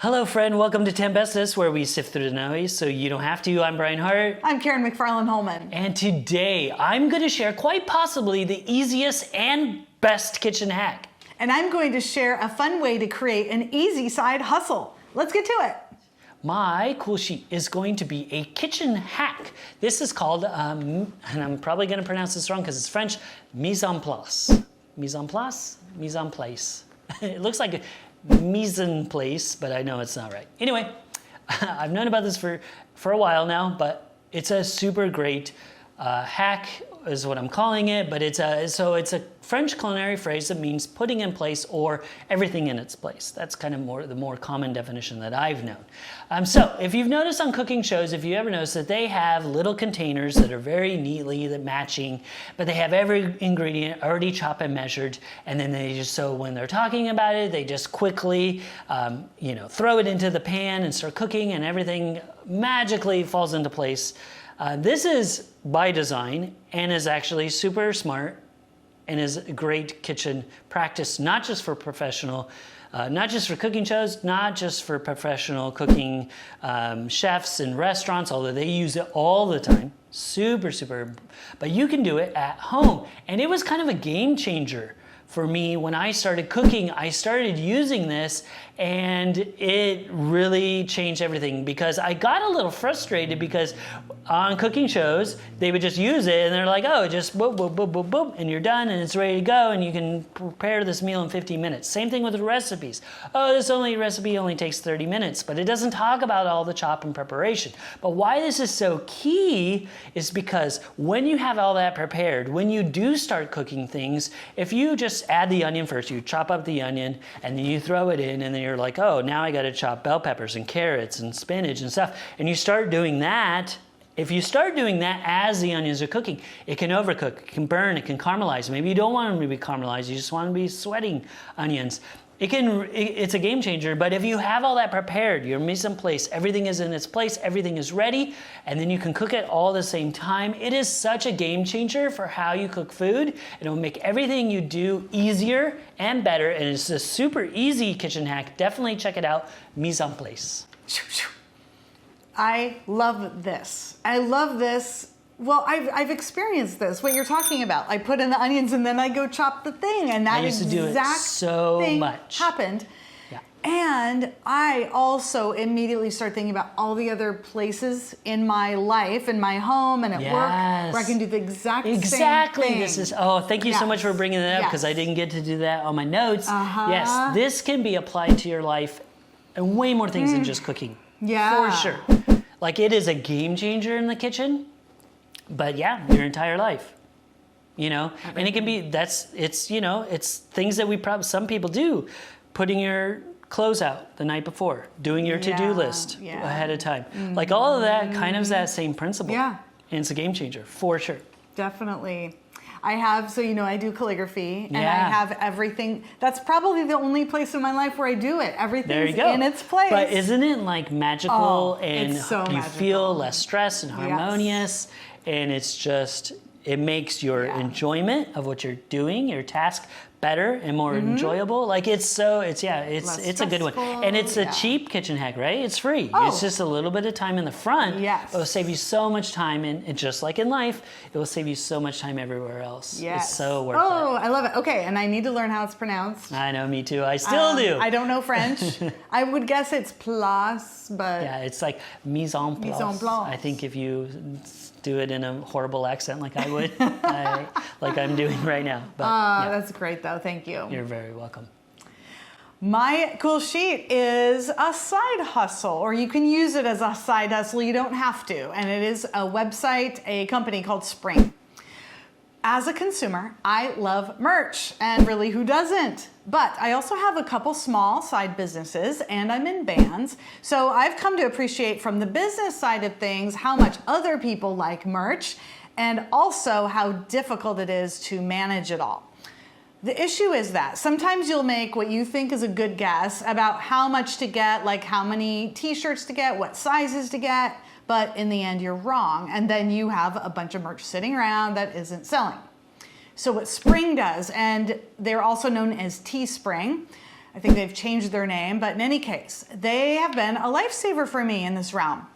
Hello, friend. Welcome to Bestest, where we sift through the noise so you don't have to. I'm Brian Hart. I'm Karen McFarland-Holman. And today, I'm going to share quite possibly the easiest and best kitchen hack. And I'm going to share a fun way to create an easy side hustle. Let's get to it. My cool sheet is going to be a kitchen hack. This is called, and I'm probably going to pronounce this wrong because it's French, mise en place. Mise en place? Mise en place. It looks like mise en place, but I know it's not right. Anyway, I've known about this for a while now, but it's a super great hack is what I'm calling it, but it's a French culinary phrase that means putting in place or everything in its place. That's kind of the more common definition that I've known. So if you've noticed on cooking shows, if you ever notice that they have little containers that are very neatly matching, but they have every ingredient already chopped and measured, and then they just, so when they're talking about it, they just quickly, throw it into the pan and start cooking, and everything magically falls into place. This is by design and is actually super smart and is a great kitchen practice, not just for professional, not just for cooking shows, not just for professional cooking chefs and restaurants, although they use it all the time. Super, super. But you can do it at home. And it was kind of a game changer for me when I started cooking. I started using this and it really changed everything, because I got a little frustrated because on cooking shows, they would just use it and they're like, oh, just boop, boop, boop, boop, boop, and you're done and it's ready to go and you can prepare this meal in 15 minutes. Same thing with the recipes. Oh, this recipe only takes 30 minutes, but it doesn't talk about all the chop and preparation. But why this is so key is because when you have all that prepared, when you do start cooking things, if you just add the onion first, you chop up the onion and then you throw it in and then you're like, oh, now I got to chop bell peppers and carrots and spinach and stuff. And you start doing that. If you start doing that as the onions are cooking, it can overcook, it can burn, it can caramelize. Maybe you don't want them to be caramelized, you just want them to be sweating onions. It's a game changer, but if you have all that prepared, your mise en place, everything is in its place, everything is ready, and then you can cook it all at the same time, it is such a game changer for how you cook food. It will make everything you do easier and better, and it's a super easy kitchen hack. Definitely check it out, mise en place. I love this. I love this. Well, I've experienced this, what you're talking about. I put in the onions and then I go chop the thing, and that exact thing happened. Yeah. And I also immediately start thinking about all the other places in my life, in my home and at work, where I can do the exact same thing. This is, thank you so much for bringing that up, because I didn't get to do that on my notes. Yes, this can be applied to your life and way more things than just cooking. Yeah. For sure. Like, it is a game changer in the kitchen, but yeah, your entire life, and it can be, it's things that some people do, putting your clothes out the night before, doing your to-do list ahead of time. Like, all of that kind of is that same principle. Yeah. And it's a game changer, for sure. Definitely. I have, I do calligraphy, and I have everything. That's probably the only place in my life where I do it. Everything's in its place. But isn't it like magical, and it's so you feel less stressed and harmonious, and it's just, it makes your enjoyment of what you're doing, your task, better and more enjoyable. Like, it's a good one. And it's a cheap kitchen hack, right? It's free. It's just a little bit of time in the front. Yes. It will save you so much time, and just like in life, it will save you so much time everywhere else. Yes. It's so worth it. Oh, I love it. Okay, and I need to learn how it's pronounced. I know, me too. I still do. I don't know French. I would guess it's place, but... Yeah, it's like mise en place. Mise en place. I think if you do it in a horrible accent like I would, like I'm doing right now. But that's great, though. Thank you. You're very welcome. My cool sheet is a side hustle, or you can use it as a side hustle. You don't have to. And it is a website, a company called Spring. As a consumer, I love merch, and really, who doesn't? But I also have a couple small side businesses, and I'm in bands. So I've come to appreciate from the business side of things how much other people like merch, and also how difficult it is to manage it all. The issue is that sometimes you'll make what you think is a good guess about how much to get, like how many t-shirts to get, what sizes to get, but in the end you're wrong, and then you have a bunch of merch sitting around that isn't selling. So what Spring does, and they're also known as Teespring, I think they've changed their name, but in any case, they have been a lifesaver for me in this realm.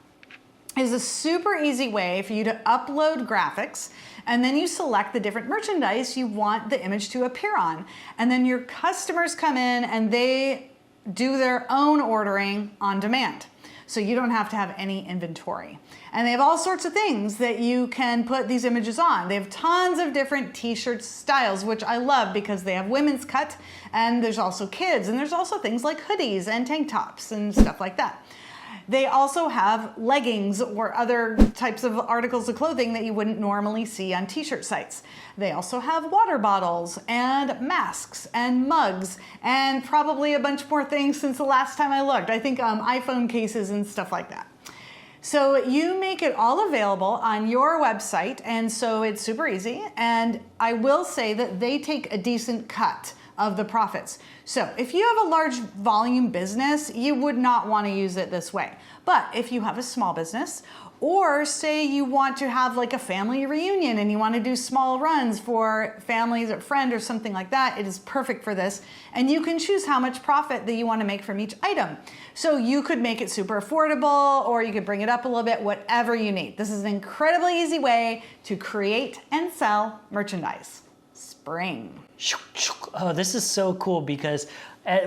It is a super easy way for you to upload graphics, and then you select the different merchandise you want the image to appear on. And then your customers come in and they do their own ordering on demand. So you don't have to have any inventory. And they have all sorts of things that you can put these images on. They have tons of different t-shirt styles, which I love because they have women's cut, and there's also kids, and there's also things like hoodies and tank tops and stuff like that. They also have leggings or other types of articles of clothing that you wouldn't normally see on t-shirt sites. They also have water bottles and masks and mugs and probably a bunch more things since the last time I looked. I think iPhone cases and stuff like that. So you make it all available on your website, and so it's super easy. And I will say that they take a decent cut of the profits. So if you have a large volume business, you would not want to use it this way. But if you have a small business, or say you want to have like a family reunion and you want to do small runs for families or friend or something like that, it is perfect for this. And you can choose how much profit that you want to make from each item. So you could make it super affordable, or you could bring it up a little bit, whatever you need. This is an incredibly easy way to create and sell merchandise. Spring. Oh, this is so cool because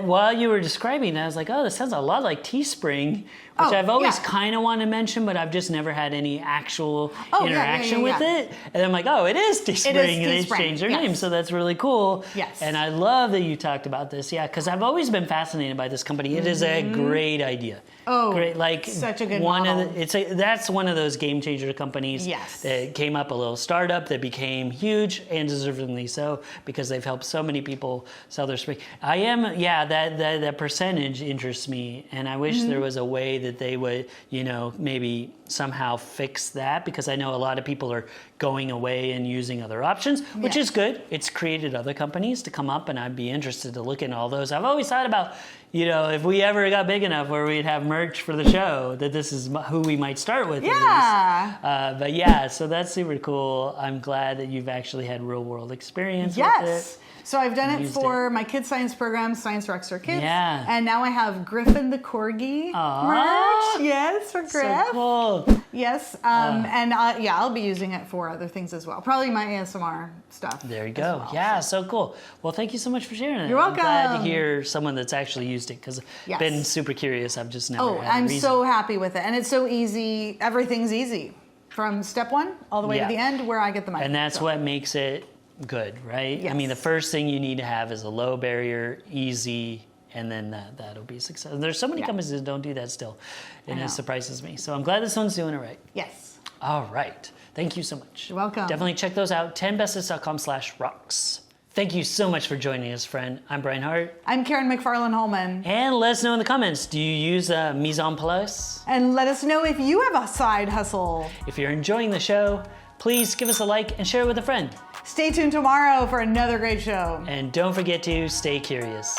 while you were describing it, I was like, oh, this sounds a lot like Teespring, which I've always kind of wanted to mention, but I've just never had any actual interaction with it. And I'm like, oh, it is Teespring, and they changed their name, so that's really cool. Yes. And I love that you talked about this, because I've always been fascinated by this company. It is a great idea. Oh, great! Like such a good model. That's one of those game changer companies that came up, a little startup that became huge, and deservedly so, because they've helped so many people sell their spring. That percentage interests me, and I wish there was a way that they would, maybe somehow fix that, because I know a lot of people are going away and using other options, which is good. It's created other companies to come up, and I'd be interested to look into all those. I've always thought about, if we ever got big enough where we'd have merch for the show, that this is who we might start with. So that's super cool. I'm glad that you've actually had real world experience with it. So I've done it for my kids' science program, Science for Extra Kids. Yeah. And now I have Griffin the Corgi merch. Yes, for Griff. So cool. Yes. I'll be using it for other things as well. Probably my ASMR stuff. There you go. Well, so cool. Well, thank you so much for sharing it. You're welcome. I'm glad to hear someone that's actually used it, because I've been super curious. I've just never had I'm reason. so happy with it. And it's so easy. Everything's easy. From step one all the way to the end where I get the money. And that's what makes it good, right? Yes. I mean, the first thing you need to have is a low barrier, easy, and then that'll be success. And there's so many companies that don't do that still, and it surprises me. So I'm glad this one's doing it right. Yes. All right. Thank you so much. You're welcome. Definitely check those out. 10bestest.com/rocks. Thank you so much for joining us, friend. I'm Brian Hart. I'm Karen McFarland-Holman. And let us know in the comments, do you use Mise en Place? And let us know if you have a side hustle. If you're enjoying the show, please give us a like and share it with a friend. Stay tuned tomorrow for another great show. And don't forget to stay curious.